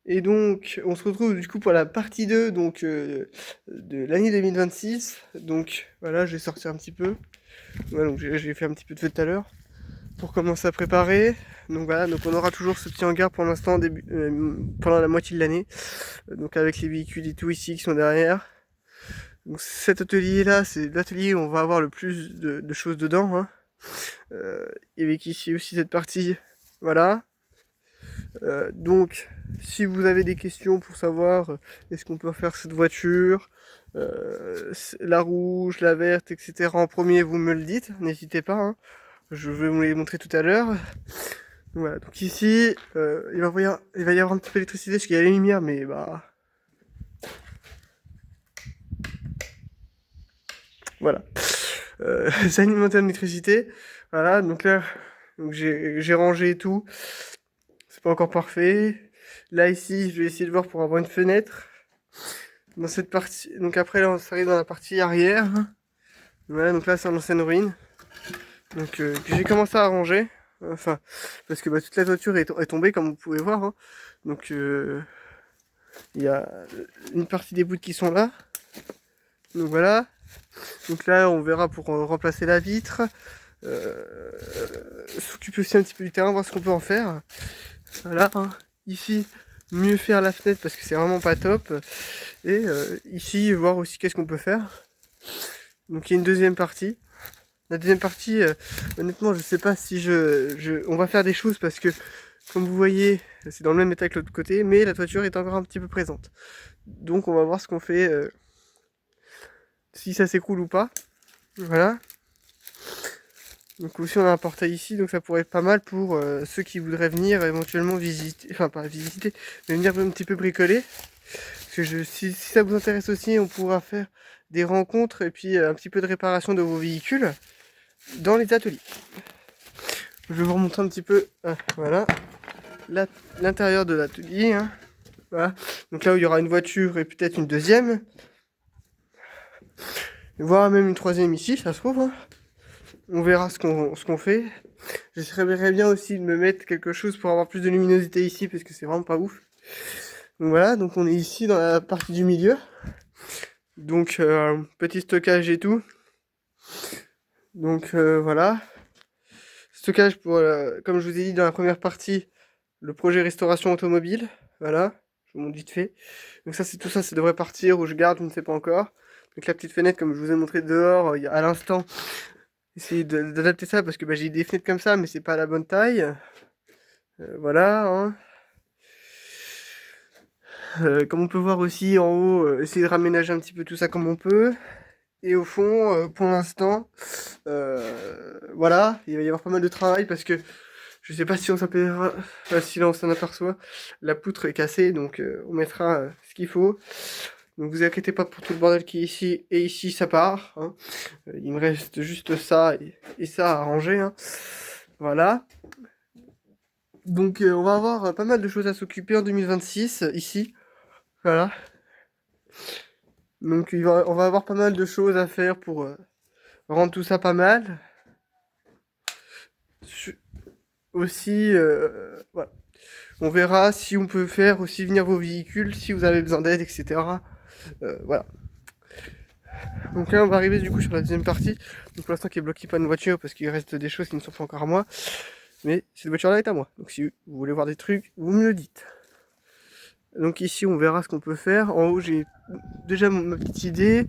Et donc, on se retrouve du coup pour la partie 2 donc, de l'année 2026. Donc voilà, je vais sortir un petit peu. Voilà, donc j'ai fait un petit peu de feu tout à l'heure pour commencer à préparer. Donc voilà, donc on aura toujours ce petit hangar pour l'instant pendant la moitié de l'année. Donc avec les véhicules et tout ici qui sont derrière. Donc cet atelier là, c'est l'atelier où on va avoir le plus de choses dedans, hein. Et avec ici aussi cette partie, voilà. Donc, si vous avez des questions pour savoir est-ce qu'on peut faire cette voiture, la rouge, la verte, etc. en premier, vous me le dites, n'hésitez pas, hein. Je vais vous les montrer tout à l'heure. Voilà, donc ici, il va y avoir un petit peu d'électricité parce qu'il y a les lumières, mais bah... Voilà. C'est alimenté en électricité. Voilà, donc là, donc j'ai rangé et tout. C'est pas encore parfait. Là, ici, je vais essayer de voir pour avoir une fenêtre. Dans cette partie, donc après là on s'arrive dans la partie arrière. Voilà, donc là c'est en ancienne ruine. Donc que j'ai commencé à ranger. Enfin, parce que bah, toute la toiture est tombée comme vous pouvez voir, hein. Donc il y a une partie des bouts qui sont là. Donc voilà. Donc là on verra pour remplacer la vitre. S'occuper aussi un petit peu du terrain, voir ce qu'on peut en faire. Voilà, hein. Ici, mieux faire la fenêtre parce que c'est vraiment pas top. Et ici, voir aussi qu'est-ce qu'on peut faire. Donc il y a une deuxième partie. La deuxième partie, honnêtement, je sais pas si on va faire des choses parce que, comme vous voyez, c'est dans le même état que l'autre côté, mais la toiture est encore un petit peu présente. Donc on va voir ce qu'on fait, si ça s'écroule ou pas. Voilà. Donc aussi on a un portail ici, donc ça pourrait être pas mal pour ceux qui voudraient venir éventuellement visiter, enfin pas visiter, mais venir un petit peu bricoler. Parce que si ça vous intéresse aussi, on pourra faire des rencontres et puis un petit peu de réparation de vos véhicules dans les ateliers. Je vais vous remontrer un petit peu, voilà, l'intérieur de l'atelier, hein. Voilà. Donc là où il y aura une voiture et peut-être une deuxième, voire même une troisième ici, ça se trouve, hein. On verra ce qu'on fait. J'essaierai bien aussi de me mettre quelque chose pour avoir plus de luminosité ici, parce que c'est vraiment pas ouf. Donc voilà, donc on est ici dans la partie du milieu. Donc petit stockage et tout. Donc voilà. Stockage pour, comme je vous ai dit dans la première partie, le projet restauration automobile. Voilà, je vous montre vite fait. Donc ça, c'est tout ça, ça devrait partir, ou je garde, je ne sais pas encore. Donc la petite fenêtre, comme je vous ai montré dehors, à l'instant, essayer d'adapter ça, parce que bah, j'ai des fenêtres comme ça, mais c'est pas la bonne taille. Voilà, hein. Comme on peut voir aussi en haut, essayer de raménager un petit peu tout ça comme on peut. Et au fond, pour l'instant, voilà, il va y avoir pas mal de travail parce que je sais pas si on s'appellera, si là on s'en aperçoit, la poutre est cassée, donc on mettra ce qu'il faut. Donc vous inquiétez pas pour tout le bordel qui est ici, et ici ça part, hein. Il me reste juste ça et ça à ranger, hein. Voilà. Donc on va avoir pas mal de choses à s'occuper en 2026, ici. Voilà. Donc on va avoir pas mal de choses à faire pour rendre tout ça pas mal. Aussi, voilà. On verra si on peut faire aussi venir vos véhicules, si vous avez besoin d'aide, etc. Voilà. Donc là, on va arriver du coup sur la deuxième partie. Donc pour l'instant, qui est bloqué par une voiture parce qu'il reste des choses qui ne sont pas encore à moi. Mais cette voiture-là est à moi. Donc si vous voulez voir des trucs, vous me le dites. Donc ici, on verra ce qu'on peut faire. En haut, j'ai déjà ma petite idée.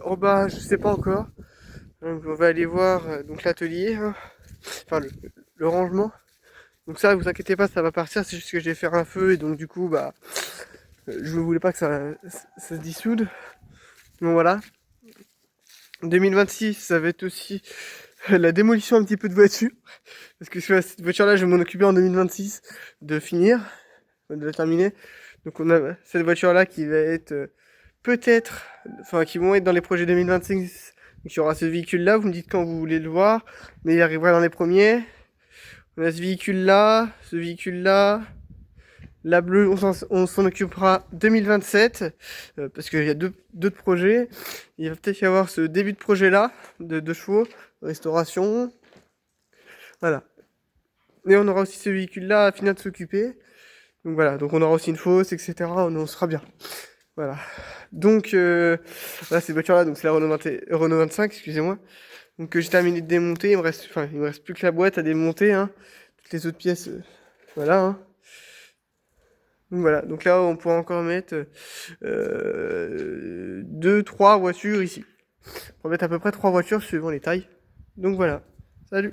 En bas, je sais pas encore. Donc on va aller voir donc l'atelier, hein. Enfin le rangement. Donc ça, vous inquiétez pas, ça va partir. C'est juste que je vais faire un feu et donc du coup, bah, je ne voulais pas que ça se dissoude. Donc voilà. 2026, ça va être aussi la démolition un petit peu de voitures. Parce que cette voiture-là, je vais m'en occuper en 2026 de finir, de la terminer. Donc on a cette voiture-là qui va être peut-être, enfin qui vont être dans les projets 2025. Donc il y aura ce véhicule-là, vous me dites quand vous voulez le voir, mais il arrivera dans les premiers. On a ce véhicule-là, la bleue, on s'en occupera 2027, parce qu'il y a deux projets. Il va peut-être y avoir ce début de projet-là, de chevaux, restauration. Voilà. Et on aura aussi ce véhicule-là à finir de s'occuper. Donc voilà, donc on aura aussi une fosse, etc. On sera bien. Voilà. Donc, voilà, cette voiture-là, donc c'est la Renault 25, excusez-moi. Donc j'ai terminé de démonter, il me reste plus que la boîte à démonter, hein. Toutes les autres pièces, voilà, hein. Donc voilà, donc là on pourra encore mettre 2, 3 voitures ici. On va mettre à peu près 3 voitures suivant les tailles. Donc voilà, salut!